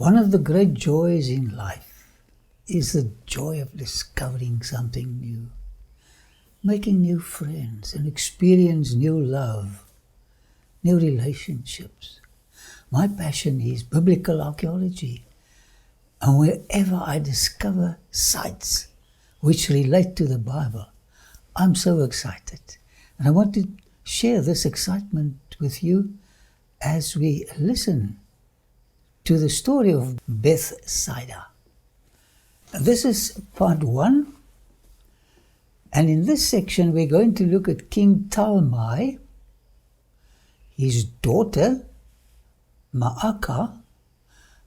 One of the great joys in life is the joy of discovering something new, making new friends and experience new love, new relationships. My passion is biblical archaeology, and wherever I discover sites which relate to the Bible, I'm so excited. And I want to share this excitement with you as we listen to the story of Bethsaida. This is part 1, and in this section we're going to look at King Talmai, his daughter Maacah,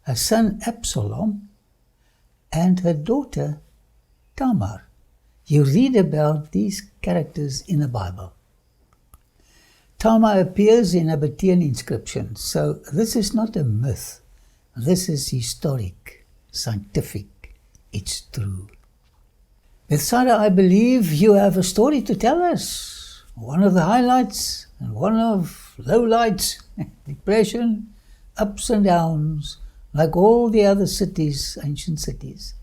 her son Absalom, and her daughter Tamar. You read about these characters in the Bible. Talmai appears in Brighteon inscriptions, so this is not a myth. This is historic, scientific, it's true. Bethsaida, I believe you have a story to tell us. One of the highlights and one of lowlights, depression, ups and downs, like all the other cities, ancient cities.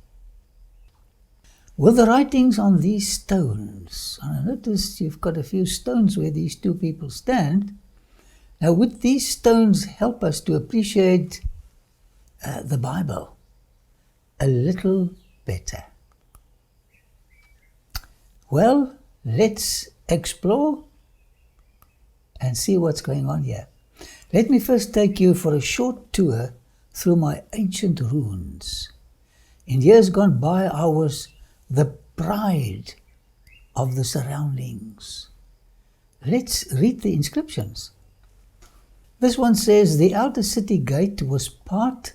With the writings on these stones, and I noticed you've got a few stones where these two people stand. Now, would these stones help us to appreciate the Bible a little better? Well, let's explore and see what's going on here. Let me first take you for a short tour through my ancient ruins. In years gone by, I was the pride of the surroundings. Let's read the inscriptions. This one says, the outer city gate was part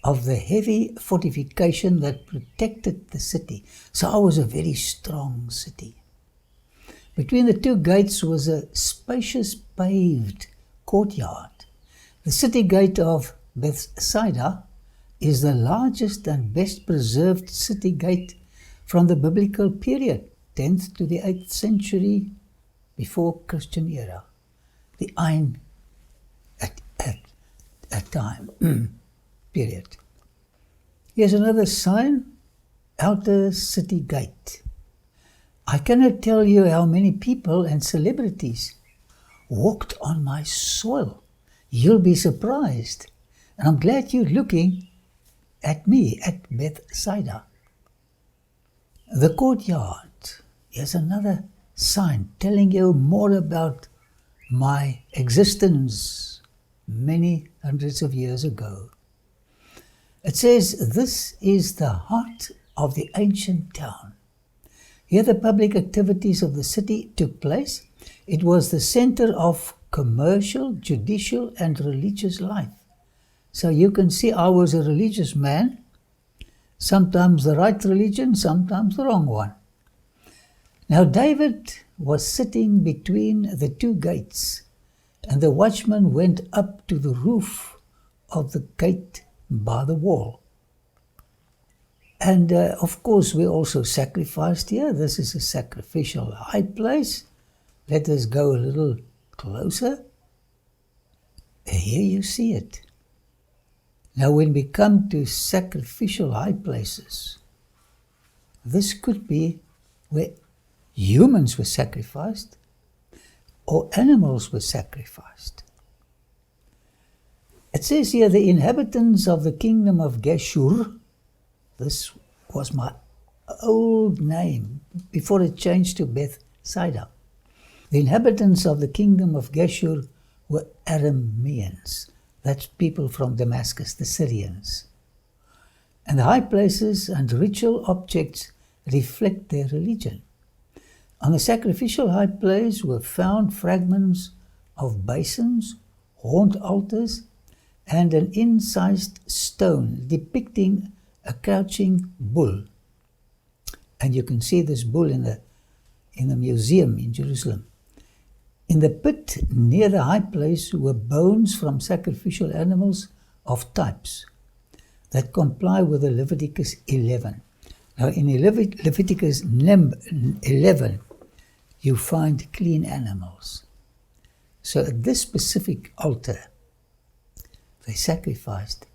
of the heavy fortification that protected the city. So it was a very strong city. Between the two gates was a spacious paved courtyard. The city gate of Bethsaida is the largest and best preserved city gate from the biblical period, 10th to the 8th century before Christian era. The Ein at time period. Here's another sign, outer city gate. I cannot tell you how many people and celebrities walked on my soil. You'll be surprised. And I'm glad you're looking at me at Bethsaida. The courtyard. Here's another sign telling you more about my existence many hundreds of years ago. It says, this is the heart of the ancient town. Here the public activities of the city took place. It was the center of commercial, judicial, and religious life. So you can see I was a religious man, sometimes the right religion, sometimes the wrong one. Now David was sitting between the two gates, and the watchman went up to the roof of the gate by the wall. And of course we also sacrificed here. This is a sacrificial high place. Let us go a little closer. Here you see it. Now when we come to sacrificial high places, this could be where humans were sacrificed or animals were sacrificed. It says here, the inhabitants of the kingdom of Geshur, this was my old name before it changed to Bethsaida. The inhabitants of the kingdom of Geshur were Arameans. That's people from Damascus, the Syrians. And the high places and ritual objects reflect their religion. On the sacrificial high place were found fragments of basins, horned altars, and an incised stone depicting a crouching bull. And you can see this bull in the museum in Jerusalem. In the pit near the high place were bones from sacrificial animals of types that comply with the Leviticus 11. Now in Leviticus 11, you find clean animals. So at this specific altar, they sacrificed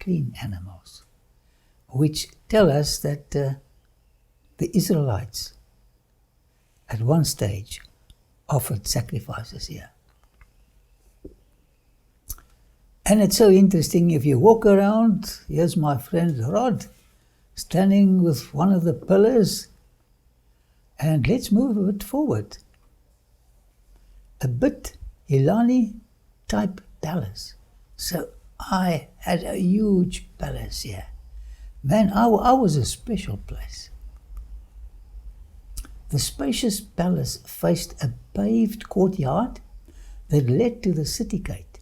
clean animals, which tell us that the Israelites at one stage offered sacrifices here. And it's so interesting, if you walk around, here's my friend Rod, standing with one of the pillars, and let's move a bit forward. A bit Hilani type palace. So I had a huge palace here. Man, I was a special place. The spacious palace faced a paved courtyard that led to the city gate.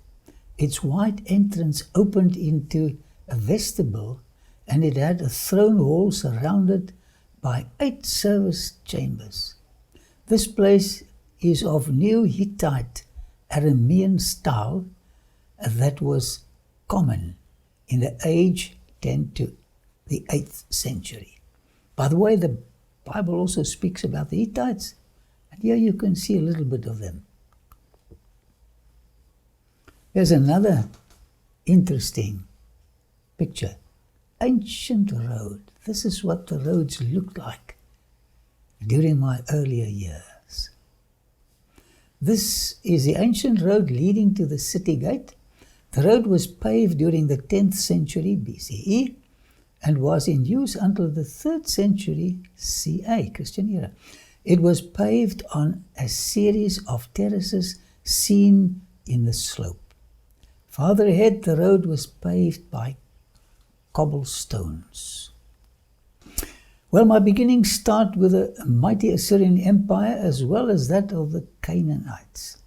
Its wide entrance opened into a vestibule, and it had a throne hall surrounded by 8 service chambers. This place is of new Hittite Aramean style that was common in the age 10 to the 8th century. By the way, the Bible also speaks about the Hittites, and here you can see a little bit of them. Here's another interesting picture. Ancient road. This is what the roads looked like during my earlier years. This is the ancient road leading to the city gate. The road was paved during the 10th century BCE and was in use until the 3rd century CA, Christian era. It was paved on a series of terraces seen in the slope. Farther ahead, the road was paved by cobblestones. Well, my beginnings start with a mighty Assyrian Empire as well as that of the Canaanites.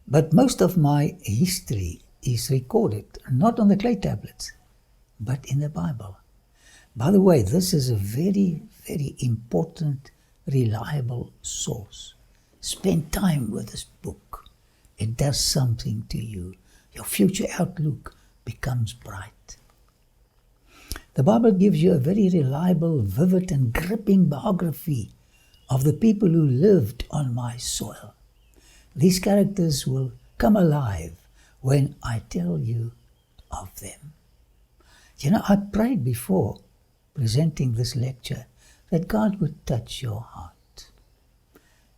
But most of my history is recorded not on the clay tablets, but in the Bible. By the way, this is a very, very important, reliable source. Spend time with this book. It does something to you. Your future outlook becomes bright. The Bible gives you a very reliable, vivid, and gripping biography of the people who lived on my soil. These characters will come alive when I tell you of them. You know, I prayed before presenting this lecture that God would touch your heart.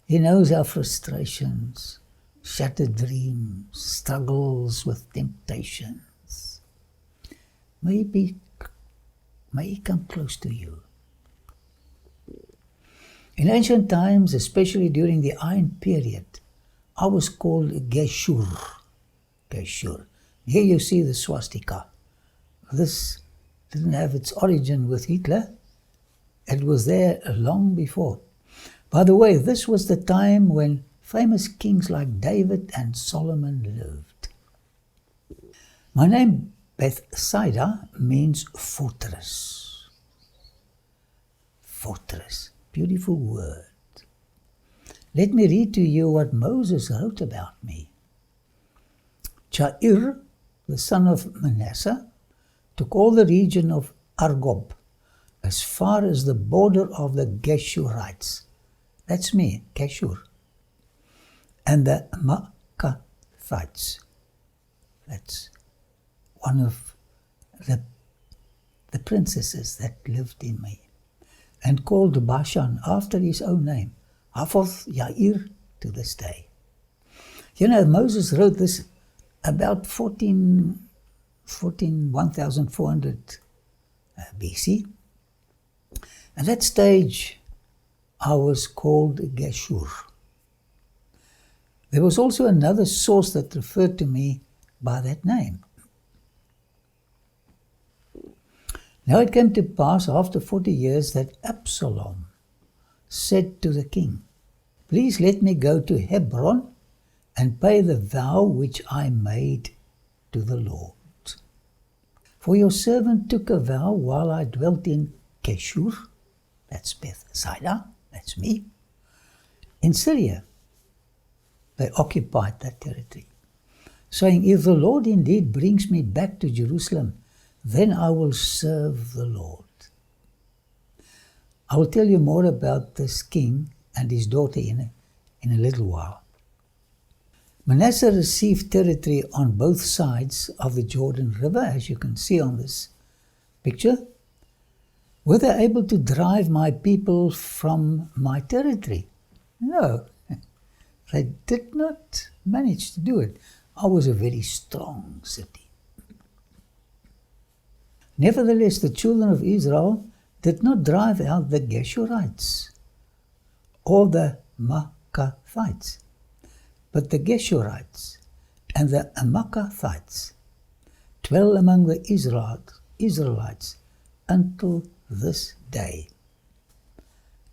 He knows our frustrations, shattered dreams, struggles with temptations. May He come close to you. In ancient times, especially during the Iron period, I was called Geshur. Geshur. Here you see the swastika. This didn't have its origin with Hitler. It was there long before. By the way, this was the time when famous kings like David and Solomon lived. My name, Bethsaida, means fortress. Fortress. Beautiful word. Let me read to you what Moses wrote about me. Jair, the son of Manasseh, took all the region of Argob as far as the border of the Geshurites. That's me, Geshur. And the Maacathites. That's one of the princesses that lived in me. And called Bashan after his own name, Havoth Yair, to this day. You know, Moses wrote this about 1400 BC. At that stage, I was called Geshur. There was also another source that referred to me by that name. Now it came to pass after 40 years that Absalom said to the king, "Please let me go to Hebron and pay the vow which I made to the Lord. For your servant took a vow while I dwelt in Geshur," that's Bethsaida, that's me, in Syria. They occupied that territory, saying, "If the Lord indeed brings me back to Jerusalem, then I will serve the Lord." I will tell you more about this king and his daughter in a little while. Manasseh received territory on both sides of the Jordan River, as you can see on this picture. Were they able to drive my people from my territory? No, they did not manage to do it. I was a very strong city. Nevertheless, the children of Israel did not drive out the Geshurites or the Maccathites, but the Geshurites and the Maccathites dwell among the Israelites until this day.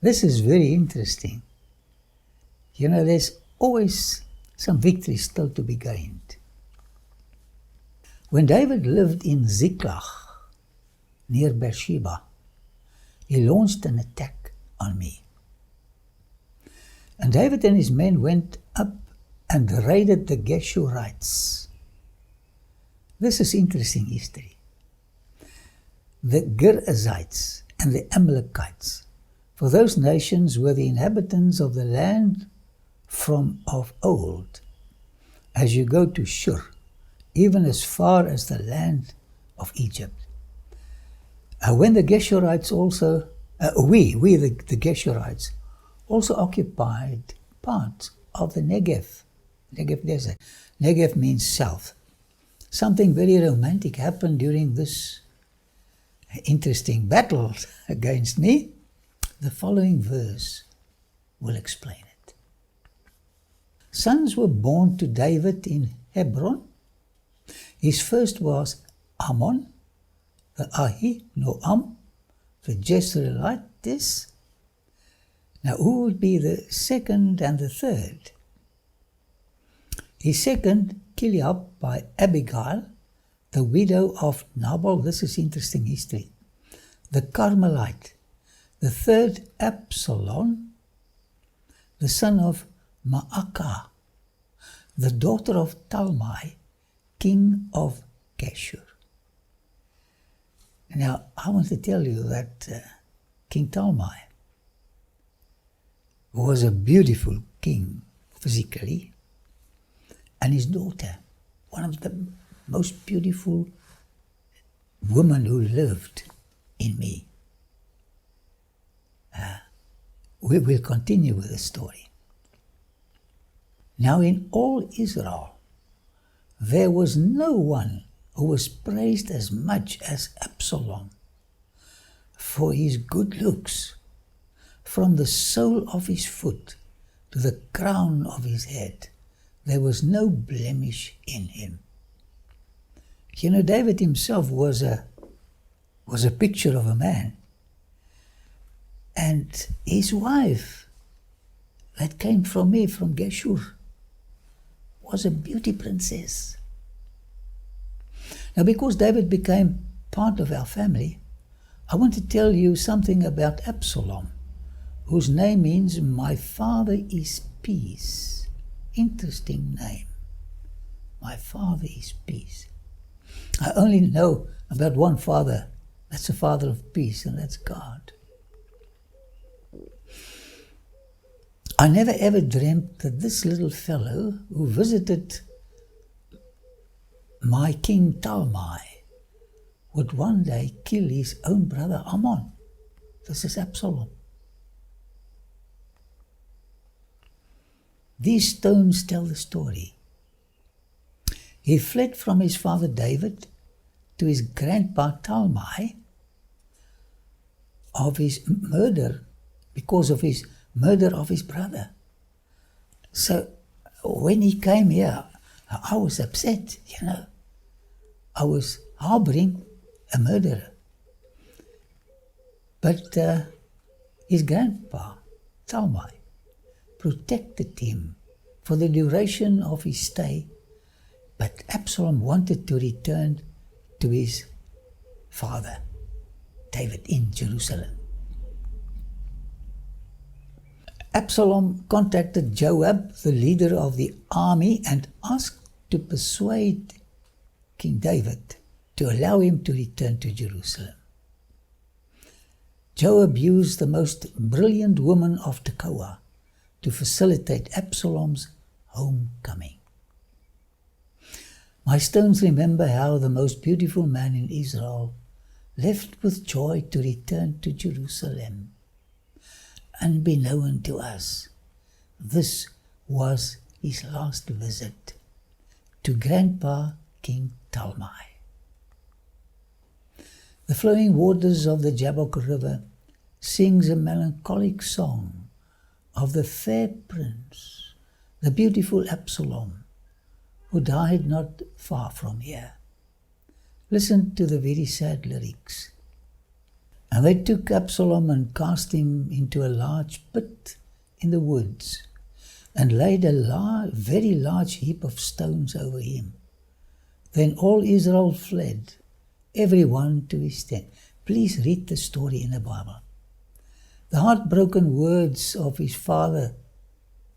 This is very interesting. You know, there's always some victory still to be gained. When David lived in Ziklag, near Beersheba, he launched an attack on me. And David and his men went up and raided the Geshurites. This is interesting history. The Geshurites and the Amalekites, for those nations were the inhabitants of the land from of old, as you go to Shur, even as far as the land of Egypt. When the Geshurites also, the Geshurites, also occupied parts of the Negev desert. Negev means south. Something very romantic happened during this interesting battle against me. The following verse will explain it. Sons were born to David in Hebron. His first was Ammon, the Ahinoam, the Geshurites. Now, who would be the second and the third? His second, Kiliab by Abigail, the widow of Nabal. This is interesting history. The Carmelite. The third, Absalom, the son of Maacah, the daughter of Talmai, king of Geshur. Now, I want to tell you that King Talmai was a beautiful king physically, and his daughter, one of the most beautiful women who lived in me. We will continue with the story. Now in all Israel, there was no one who was praised as much as Absalom for his good looks, from the sole of his foot to the crown of his head. There was no blemish in him. You know, David himself was a picture of a man. And his wife, that came from me, from Geshur, was a beauty princess. Now, because David became part of our family, I want to tell you something about Absalom, whose name means "my father is peace." Interesting name. My father is peace. I only know about one father. That's the Father of peace, and that's God. I never ever dreamt that this little fellow who visited my king Talmai would one day kill his own brother Ammon. This is Absalom. These stones tell the story. He fled from his father David to his grandpa Talmai of his murder, because of his murder of his brother. So when he came here, I was upset, you know. I was harboring a murderer. But his grandpa, Talmai, protected him for the duration of his stay. But Absalom wanted to return to his father, David, in Jerusalem. Absalom contacted Joab, the leader of the army, and asked to persuade King David to allow him to return to Jerusalem. Joab used the most brilliant woman of Tekoa to facilitate Absalom's homecoming. My stones remember how the most beautiful man in Israel left with joy to return to Jerusalem. Unbeknown to us, this was his last visit to Grandpa King Talmai. The flowing waters of the Jabbok River sings a melancholic song of the fair prince, the beautiful Absalom, who died not far from here. Listen to the very sad lyrics. And they took Absalom and cast him into a large pit in the woods, and laid a very large heap of stones over him. Then all Israel fled, every one to his tent. Please read the story in the Bible. The heartbroken words of his father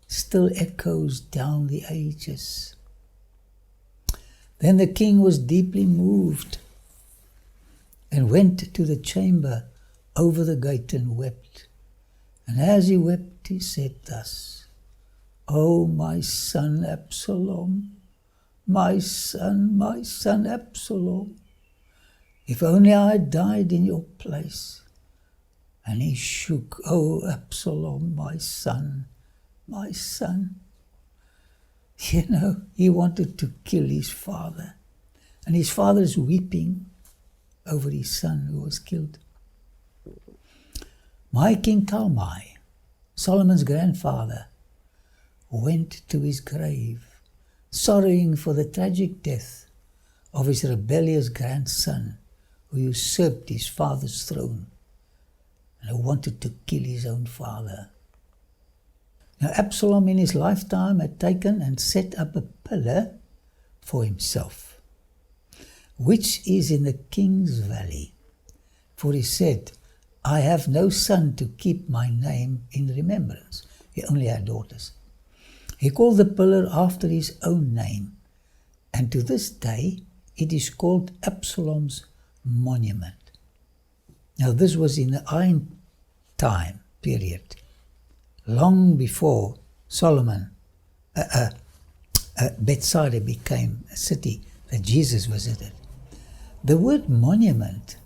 still echoes down the ages. Then the king was deeply moved and went to the chamber over the gate and wept. And as he wept, he said thus, "O my son Absalom, my son Absalom, if only I had died in your place." And he shook, "O Absalom, my son, my son." You know, he wanted to kill his father. And his father is weeping over his son who was killed. My King Talmai, Solomon's grandfather, went to his grave, sorrowing for the tragic death of his rebellious grandson who usurped his father's throne and who wanted to kill his own father. Now Absalom in his lifetime had taken and set up a pillar for himself, which is in the king's valley. For he said, "I have no son to keep my name in remembrance." He only had daughters. He called the pillar after his own name, and to this day it is called Absalom's monument. Now this was in the Iron time period, long before Solomon, Bethsaida became a city that Jesus visited. The word monument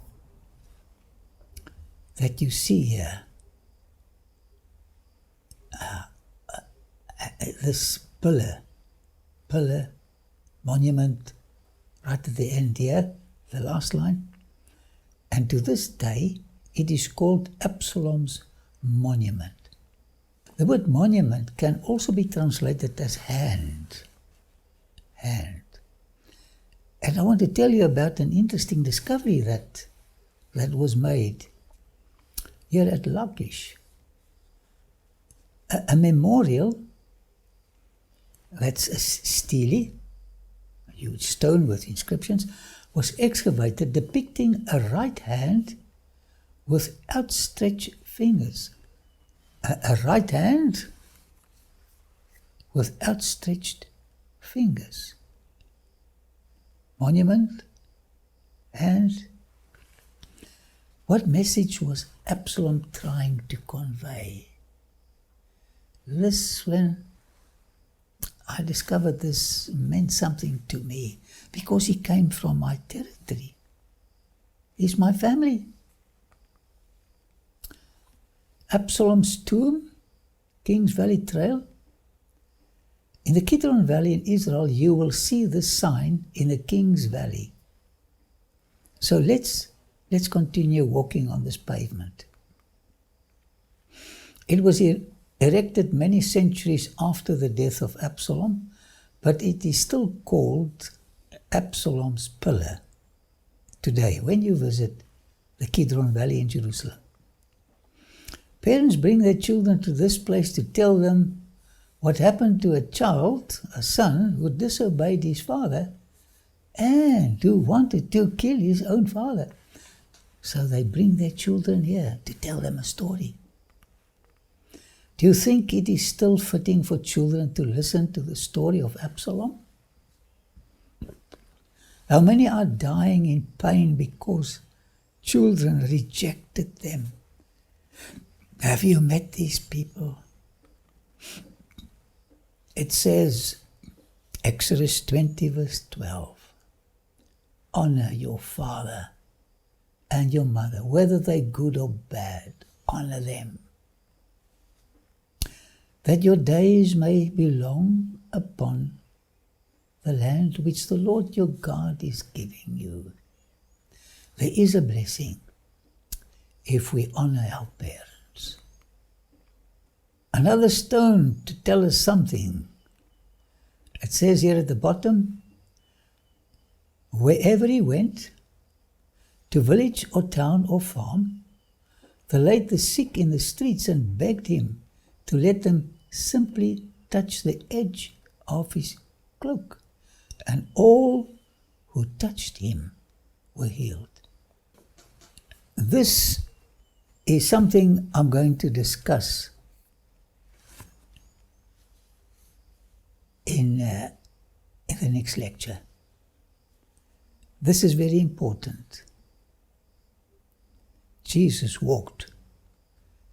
that you see here, this pillar, monument, right at the end here, the last line, and to this day it is called Absalom's monument. The word monument can also be translated as hand. And I want to tell you about an interesting discovery that was made here at Lachish. A memorial, that's a stele, a huge stone with inscriptions, was excavated depicting a right hand with outstretched fingers. A right hand with outstretched fingers. Monument, hand. What message was Absalom trying to convey? This, when I discovered this, meant something to me because he came from my territory. He's my family. Absalom's tomb, King's Valley Trail. In the Kidron Valley in Israel, you will see this sign in the King's Valley. So let's continue walking on this pavement. It was erected many centuries after the death of Absalom, but it is still called Absalom's Pillar today when you visit the Kidron Valley in Jerusalem. Parents bring their children to this place to tell them what happened to a child, a son, who disobeyed his father and who wanted to kill his own father. So they bring their children here to tell them a story. Do you think it is still fitting for children to listen to the story of Absalom? How many are dying in pain because children rejected them? Have you met these people? It says Exodus 20 verse 12. Honor your father and your mother, whether they're good or bad, honor them, that your days may be long upon the land which the Lord your God is giving you. There is a blessing if we honor our parents. Another stone to tell us something. It says here at the bottom, wherever he went, to village or town or farm, they laid the sick in the streets and begged him to let them simply touch the edge of his cloak. And all who touched him were healed. This is something I'm going to discuss in the next lecture. This is very important. Jesus walked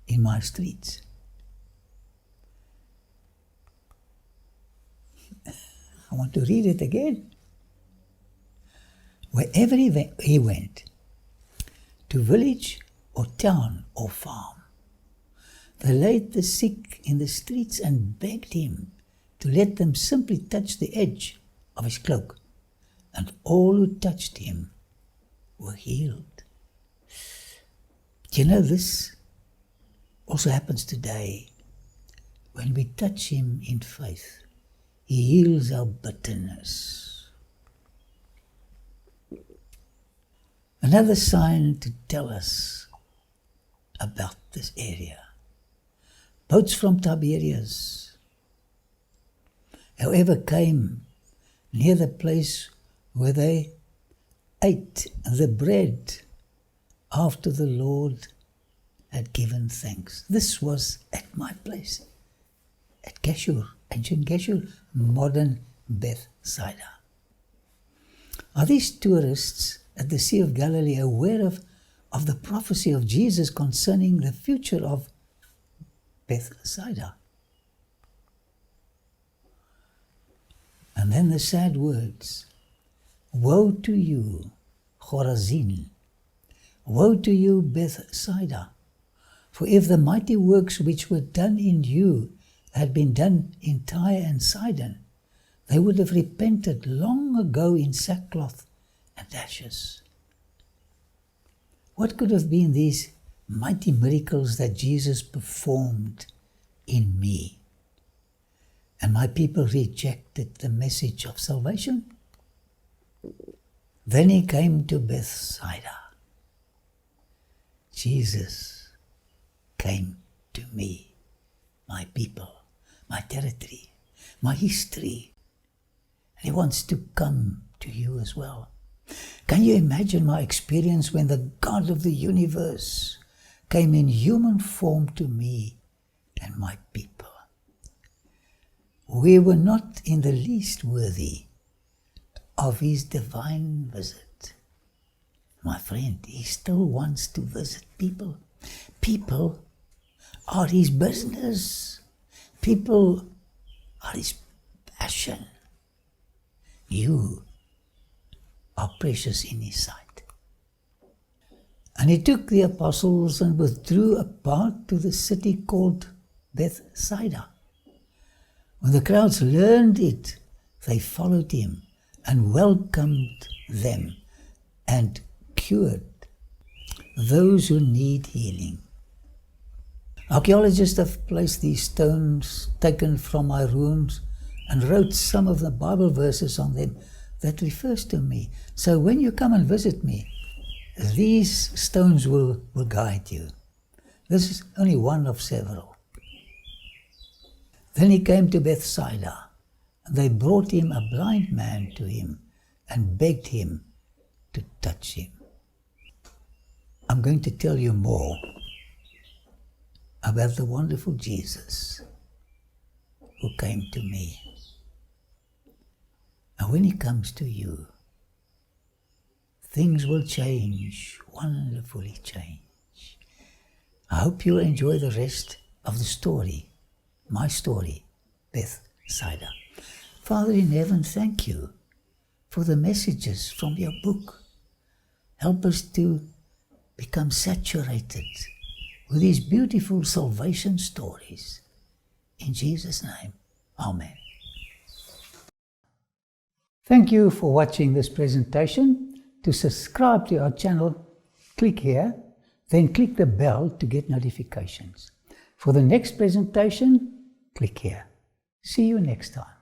in my streets. I want to read it again. Wherever he went, to village or town or farm, they laid the sick in the streets and begged him to let them simply touch the edge of his cloak, and all who touched him were healed. Do you know this also happens today? When we touch him in faith, he heals our bitterness. Another sign to tell us about this area. Boats from Tiberias, however, came near the place where they ate the bread after the Lord had given thanks. This was at my place, at Geshur, ancient Geshur, modern Bethsaida. Are these tourists at the Sea of Galilee aware of the prophecy of Jesus concerning the future of Bethsaida? And then the sad words, woe to you, Chorazin, woe to you, Bethsaida, for if the mighty works which were done in you had been done in Tyre and Sidon, they would have repented long ago in sackcloth and ashes. What could have been these mighty miracles that Jesus performed in me? And my people rejected the message of salvation. Then he came to Bethsaida. Jesus came to me, my people, my territory, my history. And he wants to come to you as well. Can you imagine my experience when the God of the universe came in human form to me and my people? We were not in the least worthy of his divine visit. My friend, he still wants to visit people. People are his business. People are his passion. You are precious in his sight. And he took the apostles and withdrew apart to the city called Bethsaida. When the crowds learned it, they followed him and welcomed them and cured those who need healing. Archaeologists have placed these stones taken from my ruins and wrote some of the Bible verses on them that refers to me. So when you come and visit me, these stones will guide you. This is only one of several. Then he came to Bethsaida, and they brought him a blind man to him and begged him to touch him. I'm going to tell you more about the wonderful Jesus who came to me. And when he comes to you, things will change, wonderfully change. I hope you'll enjoy the rest of the story, my story, Bethsaida. Father in heaven, thank you for the messages from your book. Help us to become saturated with these beautiful salvation stories. In Jesus' name, Amen. Thank you for watching this presentation. To subscribe to our channel, click here, then click the bell to get notifications. For the next presentation, click here. See you next time.